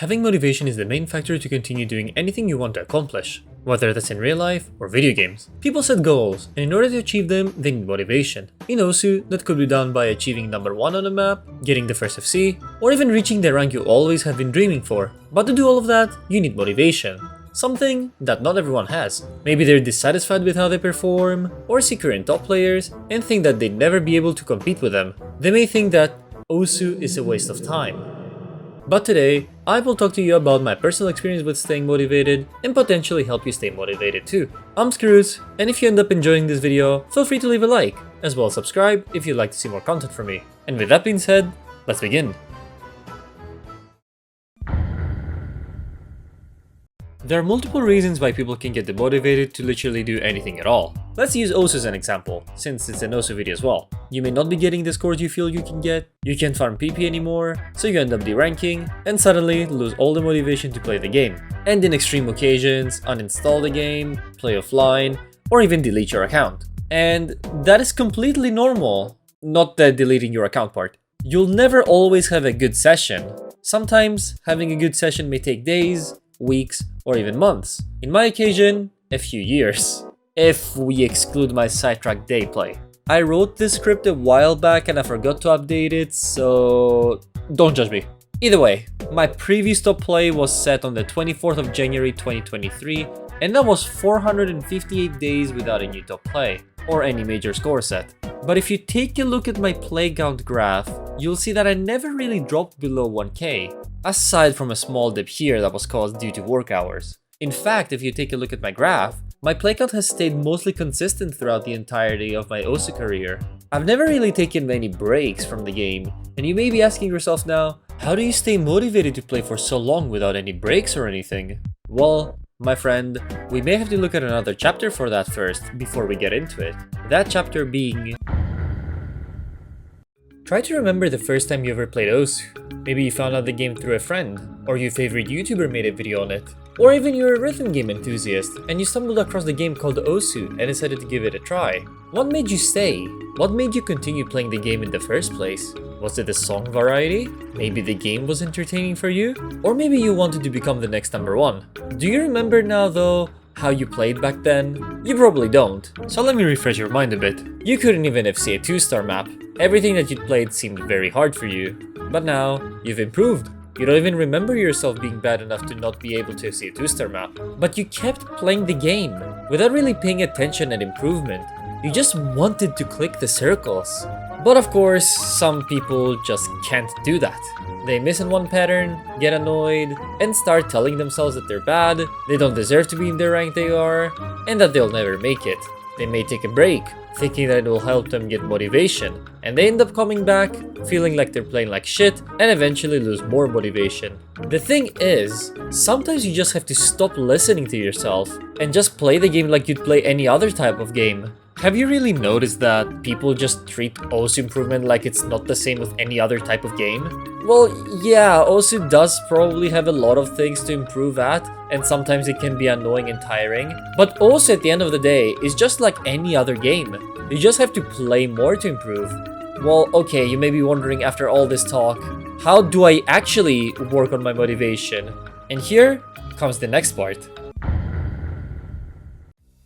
Having motivation is the main factor to continue doing anything you want to accomplish, whether that's in real life or video games. People set goals, and in order to achieve them, they need motivation. In Osu, that could be done by achieving number 1 on the map, getting the first FC, or even reaching the rank you always have been dreaming for. But to do all of that, you need motivation. Something that not everyone has. Maybe they're dissatisfied with how they perform, or see current top players, and think that they'd never be able to compete with them. They may think that Osu is a waste of time. But today, I will talk to you about my personal experience with staying motivated and potentially help you stay motivated too. I'm skroutz, and if you end up enjoying this video, feel free to leave a like, as well as subscribe if you'd like to see more content from me. And with that being said, let's begin. There are multiple reasons why people can get demotivated to literally do anything at all. Let's use Osu as an example, since it's an Osu video as well. You may not be getting the scores you feel you can get, you can't farm PP anymore, so you end up deranking, and suddenly lose all the motivation to play the game. And in extreme occasions, uninstall the game, play offline, or even delete your account. And that is completely normal. Not the deleting your account part. You'll never always have a good session. Sometimes, having a good session may take days, weeks, or even months. In my occasion, a few years. If we exclude my sidetrack day play. I wrote this script a while back and I forgot to update it, so don't judge me. Either way, my previous top play was set on the 24th of January 2023, and that was 458 days without a new top play, or any major score set. But if you take a look at my play count graph, you'll see that I never really dropped below 1k, aside from a small dip here that was caused due to work hours. In fact, if you take a look at my graph, my play count has stayed mostly consistent throughout the entirety of my Osu career. I've never really taken many breaks from the game, and you may be asking yourself now, how do you stay motivated to play for so long without any breaks or anything? Well, my friend, we may have to look at another chapter for that first, before we get into it. That chapter being... Try to remember the first time you ever played Osu. Maybe you found out the game through a friend, or your favorite YouTuber made a video on it. Or even you're a rhythm game enthusiast, and you stumbled across the game called Osu and decided to give it a try. What made you stay? What made you continue playing the game in the first place? Was it the song variety? Maybe the game was entertaining for you? Or maybe you wanted to become the next number 1? Do you remember now though, how you played back then? You probably don't, so let me refresh your mind a bit. You couldn't even FC a 2-star map. Everything that you'd played seemed very hard for you. But now, you've improved. You don't even remember yourself being bad enough to not be able to FC a 2-star map. But you kept playing the game, without really paying attention and improvement. You just wanted to click the circles. But of course, some people just can't do that. They miss in one pattern, get annoyed, and start telling themselves that they're bad, they don't deserve to be in the rank they are, and that they'll never make it. They may take a break, thinking that it will help them get motivation, and they end up coming back, feeling like they're playing like shit, and eventually lose more motivation. The thing is, sometimes you just have to stop listening to yourself, and just play the game like you'd play any other type of game. Have you really noticed that people just treat Osu improvement like it's not the same with any other type of game? Well, yeah, Osu does probably have a lot of things to improve at, and sometimes it can be annoying and tiring, but Osu at the end of the day is just like any other game. You just have to play more to improve. Well, okay, you may be wondering after all this talk, how do I actually work on my motivation? And here comes the next part.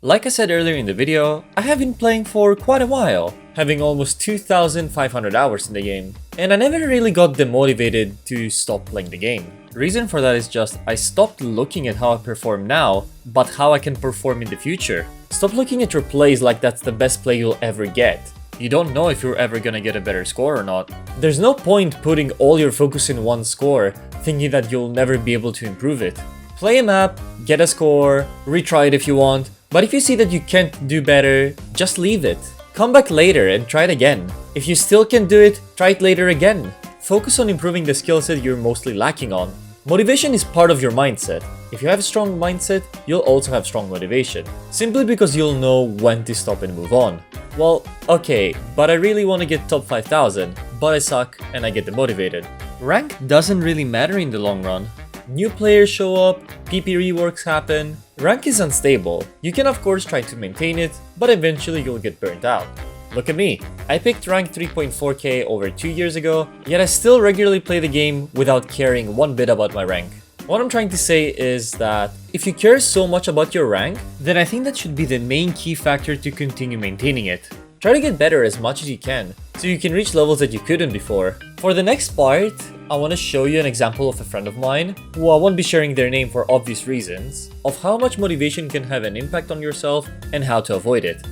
Like I said earlier in the video, I have been playing for quite a while, having almost 2,500 hours in the game, and I never really got demotivated to stop playing the game. The reason for that is just I stopped looking at how I perform now, but how I can perform in the future. Stop looking at your plays like that's the best play you'll ever get. You don't know if you're ever gonna get a better score or not. There's no point putting all your focus in one score, thinking that you'll never be able to improve it. Play a map, get a score, retry it if you want, but if you see that you can't do better, just leave it. Come back later and try it again. If you still can't do it, try it later again. Focus on improving the skill set you're mostly lacking on. Motivation is part of your mindset. If you have a strong mindset, you'll also have strong motivation. Simply because you'll know when to stop and move on. Well, okay, but I really want to get top 5,000, but I suck and I get demotivated. Rank doesn't really matter in the long run. New players show up, PP reworks happen, rank is unstable. You can of course try to maintain it, but eventually you'll get burnt out. Look at me, I picked rank 3.4k over 2 years ago, yet I still regularly play the game without caring one bit about my rank. What I'm trying to say is that if you care so much about your rank, then I think that should be the main key factor to continue maintaining it. Try to get better as much as you can, so you can reach levels that you couldn't before. For the next part, I want to show you an example of a friend of mine, who I won't be sharing their name for obvious reasons, of how much motivation can have an impact on yourself and how to avoid it.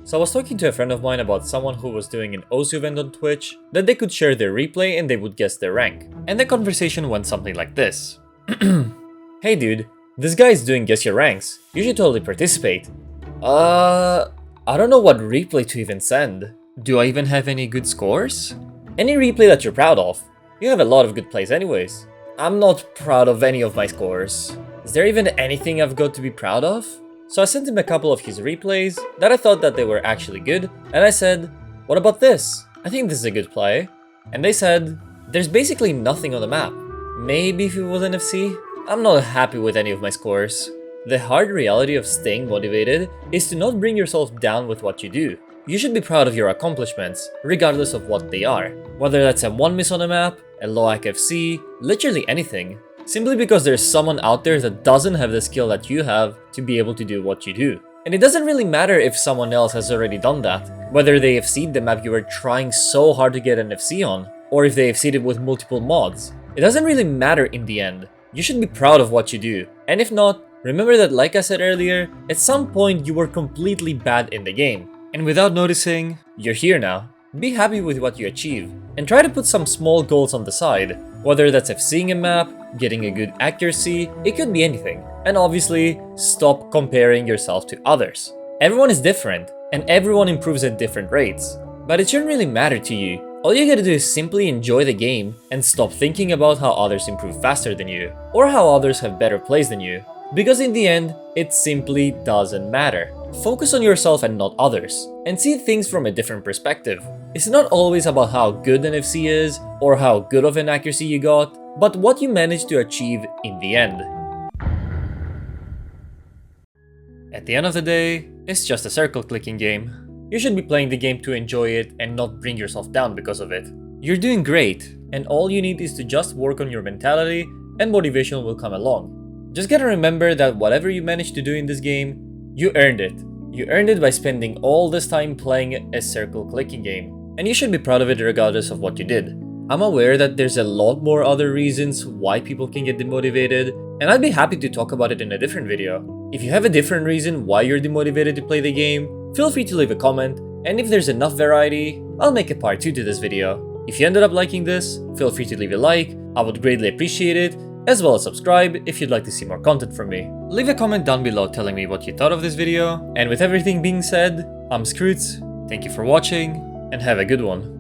So I was talking to a friend of mine about someone who was doing an OSU event on Twitch, that they could share their replay and they would guess their rank. And the conversation went something like this. Hey dude, this guy is doing guess your ranks. You should totally participate. I don't know what replay to even send. Do I even have any good scores? Any replay that you're proud of. You have a lot of good plays anyways. I'm not proud of any of my scores. Is there even anything I've got to be proud of? So I sent him a couple of his replays that I thought that they were actually good, and I said, what about this? I think this is a good play. And they said, there's basically nothing on the map. Maybe if it was NFC? I'm not happy with any of my scores. The hard reality of staying motivated is to not bring yourself down with what you do. You should be proud of your accomplishments, regardless of what they are. Whether that's a 1 miss on a map, a low IFC, literally anything. Simply because there's someone out there that doesn't have the skill that you have to be able to do what you do. And it doesn't really matter if someone else has already done that, whether they FC'd the map you were trying so hard to get an FC on, or if they FC'd it with multiple mods. It doesn't really matter in the end. You should be proud of what you do, and if not, remember that like I said earlier, at some point you were completely bad in the game, and without noticing, you're here now. Be happy with what you achieve, and try to put some small goals on the side, whether that's FCing a map, getting a good accuracy, it could be anything. And obviously, stop comparing yourself to others. Everyone is different, and everyone improves at different rates, but it shouldn't really matter to you. All you gotta do is simply enjoy the game and stop thinking about how others improve faster than you, or how others have better plays than you, because in the end, it simply doesn't matter. Focus on yourself and not others, and see things from a different perspective. It's not always about how good an FC is, or how good of an accuracy you got, but what you managed to achieve in the end. At the end of the day, it's just a circle clicking game. You should be playing the game to enjoy it and not bring yourself down because of it. You're doing great, and all you need is to just work on your mentality and motivation will come along. Just gotta remember that whatever you manage to do in this game, you earned it. You earned it by spending all this time playing a circle clicking game, and you should be proud of it regardless of what you did. I'm aware that there's a lot more other reasons why people can get demotivated, and I'd be happy to talk about it in a different video. If you have a different reason why you're demotivated to play the game, feel free to leave a comment, and if there's enough variety, I'll make a part 2 to this video. If you ended up liking this, feel free to leave a like, I would greatly appreciate it, as well as subscribe if you'd like to see more content from me. Leave a comment down below telling me what you thought of this video, and with everything being said, I'm skroutz, thank you for watching, and have a good one.